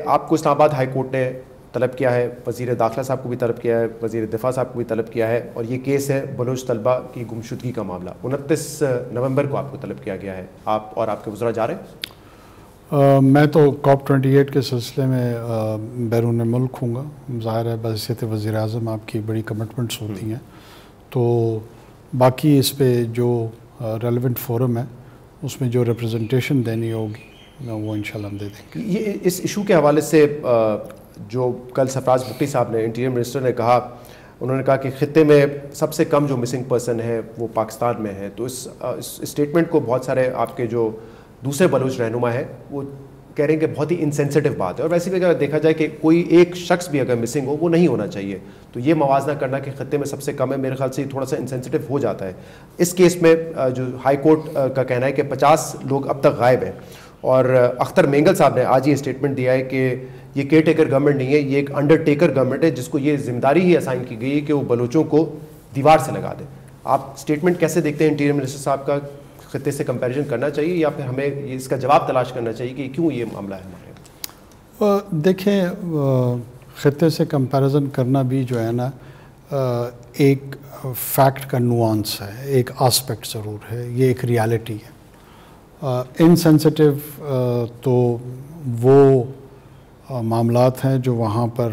آپ کو اسلام آباد ہائی کورٹ نے طلب کیا ہے، وزیر داخلہ صاحب کو بھی طلب کیا ہے، وزیر دفاع صاحب کو بھی طلب کیا ہے، اور یہ کیس ہے بلوچ طلبہ کی گمشدگی کا معاملہ. 29 نومبر کو آپ کو طلب کیا گیا ہے. آپ اور آپ کے وزراء جا رہے ہیں؟ میں تو COP 28 کے سلسلے میں بیرون ملک ہوں گا. ظاہر ہے بحیثیت وزیر اعظم آپ کی بڑی کمٹمنٹس ہوتی ہیں، تو باقی اس پہ جو ریلیونٹ فورم ہے اس میں جو ریپرزنٹیشن دینی ہوگی وہ انشاءاللہ ہم دے دیں گے. یہ اس ایشو کے حوالے سے جو کل سرفراز بھٹی صاحب نے انٹیریئر منسٹر نے کہا، انہوں نے کہا کہ خطے میں سب سے کم جو مسنگ پرسن ہے وہ پاکستان میں ہے. تو اس اسٹیٹمنٹ کو بہت سارے آپ کے جو دوسرے بلوچ رہنما ہیں وہ کہہ رہے ہیں کہ بہت ہی انسینسٹیو بات ہے، اور ویسے بھی اگر دیکھا جائے کہ کوئی ایک شخص بھی اگر مسنگ ہو وہ نہیں ہونا چاہیے. تو یہ موازنہ کرنا کہ خطے میں سب سے کم ہے، میرے خیال سے تھوڑا سا انسینسٹیو ہو جاتا ہے. اس کیس میں جو ہائی کورٹ کا کہنا ہے کہ 50 لوگ اب تک غائب ہیں، اور اختر مینگل صاحب نے آج یہ اسٹیٹمنٹ دیا ہے کہ یہ کیئر ٹیکر گورنمنٹ نہیں ہے، یہ ایک انڈر ٹیکر گورنمنٹ ہے جس کو یہ ذمہ داری ہی اسائن کی گئی ہے کہ وہ بلوچوں کو دیوار سے لگا دے. آپ اسٹیٹمنٹ کیسے دیکھتے ہیں انٹیریئر منسٹر صاحب کا؟ خطے سے کمپیریزن کرنا چاہیے یا پھر ہمیں اس کا جواب تلاش کرنا چاہیے کہ کیوں یہ معاملہ ہے ہمارے؟ دیکھیں، خطے سے کمپیریزن کرنا بھی جو ہے نا ایک فیکٹ کا نوانس ہے، ایک آسپیکٹ ضرور ہے، یہ ایک ریالٹی ہے. انسینسٹیو تو وہ معاملات ہیں جو وہاں پر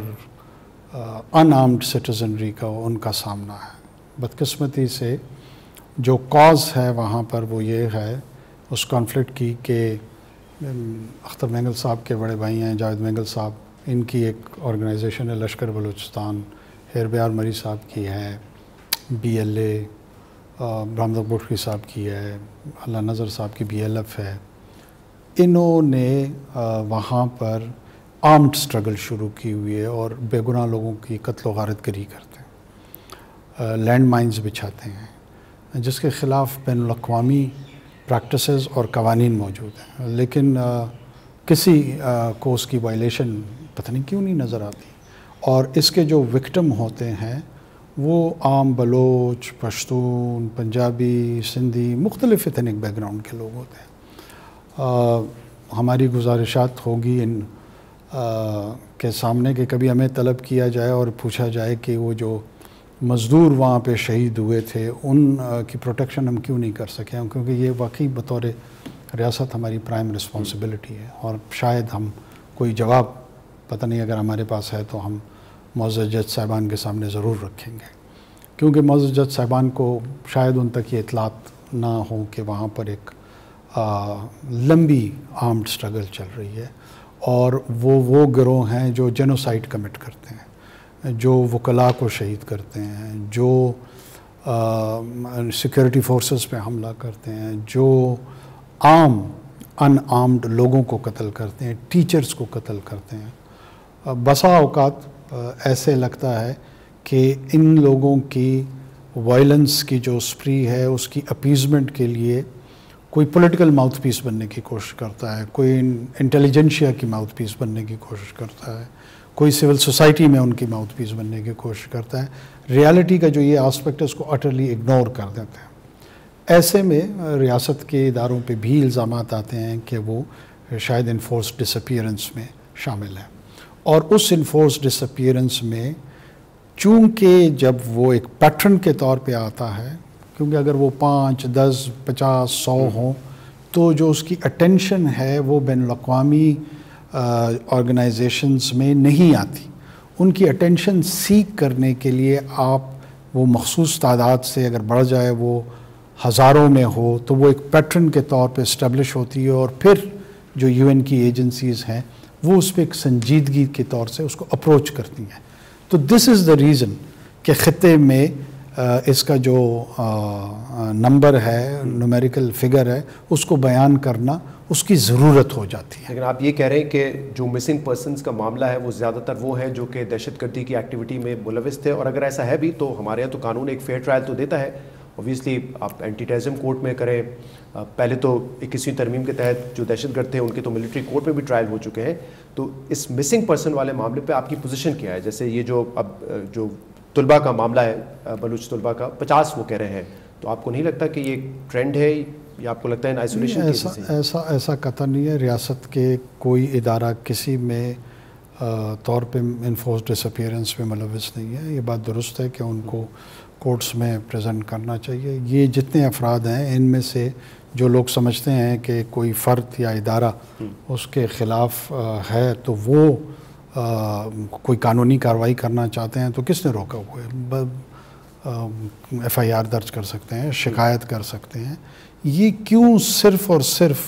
ان آرمڈ سٹیزنری کا ان کا سامنا ہے. بدقسمتی سے جو کاز ہے وہاں پر وہ یہ ہے اس کانفلکٹ کی کہ اختر مینگل صاحب کے بڑے بھائی ہیں جاوید مینگل صاحب، ان کی ایک آرگنائزیشن ہے لشکر بلوچستان، ہیربیار مری صاحب کی ہے، BLA، برہمد بٹوی صاحب کی ہے، اللہ نظر صاحب کی BLF ہے. انہوں نے وہاں پر آرمڈ سٹرگل شروع کی ہوئی ہے اور بے گناہ لوگوں کی قتل و غارت گری کرتے ہیں، لینڈ مائنز بچھاتے ہیں، جس کے خلاف بین الاقوامی پریکٹسز اور قوانین موجود ہیں. لیکن کسی کو اس کی وائلیشن پتہ نہیں کیوں نہیں نظر آتی، اور اس کے جو وکٹم ہوتے ہیں وہ عام بلوچ، پشتون، پنجابی، سندھی، مختلف ایتھنک بیک گراؤنڈ کے لوگ ہوتے ہیں. ہماری گزارشات ہوگی ان کے سامنے کہ کبھی ہمیں طلب کیا جائے اور پوچھا جائے کہ وہ جو مزدور وہاں پہ شہید ہوئے تھے ان کی پروٹیکشن ہم کیوں نہیں کر سکے ہیں، کیونکہ یہ واقعی بطور ریاست ہماری پرائم رسپانسبلٹی ہے. اور شاید ہم کوئی جواب پتہ نہیں اگر ہمارے پاس ہے تو ہم معزز جج صاحبان کے سامنے ضرور رکھیں گے، کیونکہ معزز جج صاحبان کو شاید ان تک یہ اطلاعات نہ ہوں کہ وہاں پر ایک لمبی آرمڈ سٹرگل چل رہی ہے، اور وہ گروہ ہیں جو جینوسائیڈ کمٹ کرتے ہیں، جو وکلاء کو شہید کرتے ہیں، جو سیکورٹی فورسز پہ حملہ کرتے ہیں، جو عام ان آرمڈ لوگوں کو قتل کرتے ہیں، ٹیچرز کو قتل کرتے ہیں. بسا اوقات ایسے لگتا ہے کہ ان لوگوں کی وائلنس کی جو اسپری ہے اس کی اپیزمنٹ کے لیے کوئی پولیٹیکل ماؤتھ پیس بننے کی کوشش کرتا ہے، کوئی انٹیلیجنشیا کی ماؤتھ پیس بننے کی کوشش کرتا ہے، کوئی سول سوسائٹی میں ان کی ماؤتھ پیس بننے کی کوشش کرتا ہے. ریالٹی کا جو یہ آسپیکٹ ہے اس کو اٹرلی اگنور کر دیتے ہیں. ایسے میں ریاست کے اداروں پہ بھی الزامات آتے ہیں کہ وہ شاید انفورس ڈس اپیئرنس میں شامل ہیں، اور اس انفورس ڈس اپیئرنس میں چونکہ جب وہ ایک پیٹرن کے طور پہ آتا ہے، کیونکہ اگر وہ 5، 10، 50، 100 ہوں تو جو اس کی اٹینشن ہے وہ بین الاقوامی آرگنائزیشنز میں نہیں آتی. ان کی اٹینشن سیک کرنے کے لیے آپ وہ مخصوص تعداد سے اگر بڑھ جائے، وہ ہزاروں میں ہو، تو وہ ایک پیٹرن کے طور پہ اسٹیبلش ہوتی ہے، اور پھر جو UN کی ایجنسیز ہیں وہ اس پہ ایک سنجیدگی کے طور سے اس کو اپروچ کرتی ہیں. تو دس از دا ریزن کہ خطے میں اس کا جو نمبر ہے، نومیریکل فگر ہے، اس کو بیان کرنا اس کی ضرورت ہو جاتی ہے. لیکن آپ یہ کہہ رہے ہیں کہ جو مسنگ پرسنز کا معاملہ ہے وہ زیادہ تر وہ ہیں جو کہ دہشت گردی کی ایکٹیویٹی میں ملوث تھے، اور اگر ایسا ہے بھی تو ہمارے یہاں تو قانون ایک فیئر ٹرائل تو دیتا ہے. اوبویسلی آپ اینٹی ٹیررزم کورٹ میں کریں، پہلے تو 21ویں ترمیم کے تحت جو دہشت گرد تھے ان کے تو ملٹری کورٹ میں بھی ٹرائل ہو چکے ہیں. تو اس مسنگ پرسن والے معاملے پہ آپ کی پوزیشن کیا ہے؟ جیسے یہ جو اب جو طلباء کا معاملہ ہے، بلوچ طلباء کا 50 وہ کہہ رہے ہیں، تو آپ کو نہیں لگتا کہ یہ ٹرینڈ ہے یا آپ کو لگتا ہے آئسولیشن؟ ایسا قطع نہیں ہے. ریاست کے کوئی ادارہ کسی میں طور پہ انفورس ڈس اپیئرنس میں ملوث نہیں ہے. یہ بات درست ہے کہ ان کو کورٹس میں پریزنٹ کرنا چاہیے. یہ جتنے افراد ہیں ان میں سے جو لوگ سمجھتے ہیں کہ کوئی فرد یا ادارہ اس کے خلاف ہے تو وہ کوئی قانونی کارروائی کرنا چاہتے ہیں تو کس نے روکا ہوا ہے؟ ایف آئی آر درج کر سکتے ہیں, شکایت کر سکتے ہیں. یہ کیوں صرف اور صرف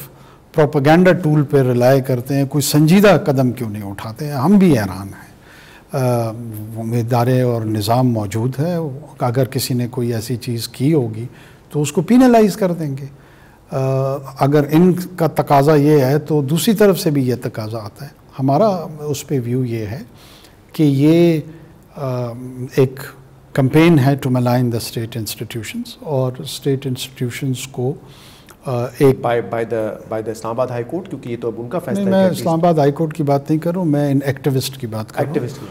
پروپیگنڈا ٹول پہ ریلائی کرتے ہیں, کوئی سنجیدہ قدم کیوں نہیں اٹھاتے ہیں؟ ہم بھی حیران ہیں. ادارے اور نظام موجود ہے, اگر کسی نے کوئی ایسی چیز کی ہوگی تو اس کو پینلائز کر دیں گے. اگر ان کا تقاضا یہ ہے تو دوسری طرف سے بھی یہ تقاضا آتا ہے. ہمارا اس پہ ویو یہ ہے کہ یہ ایک کمپین ہے ٹو ملائن دا اسٹیٹ انسٹیٹیوشنز, اور اسٹیٹ انسٹیٹیوشنز کو ایک بائی دا اسلام آباد ہائی کورٹ, کیونکہ یہ تو اب ان کا فیصلہ ہے. میں اسلام آباد ہائی کورٹ کی بات نہیں کر رہا ہوں, میں ان ایکٹیوسٹ کی بات کر رہا ہوں.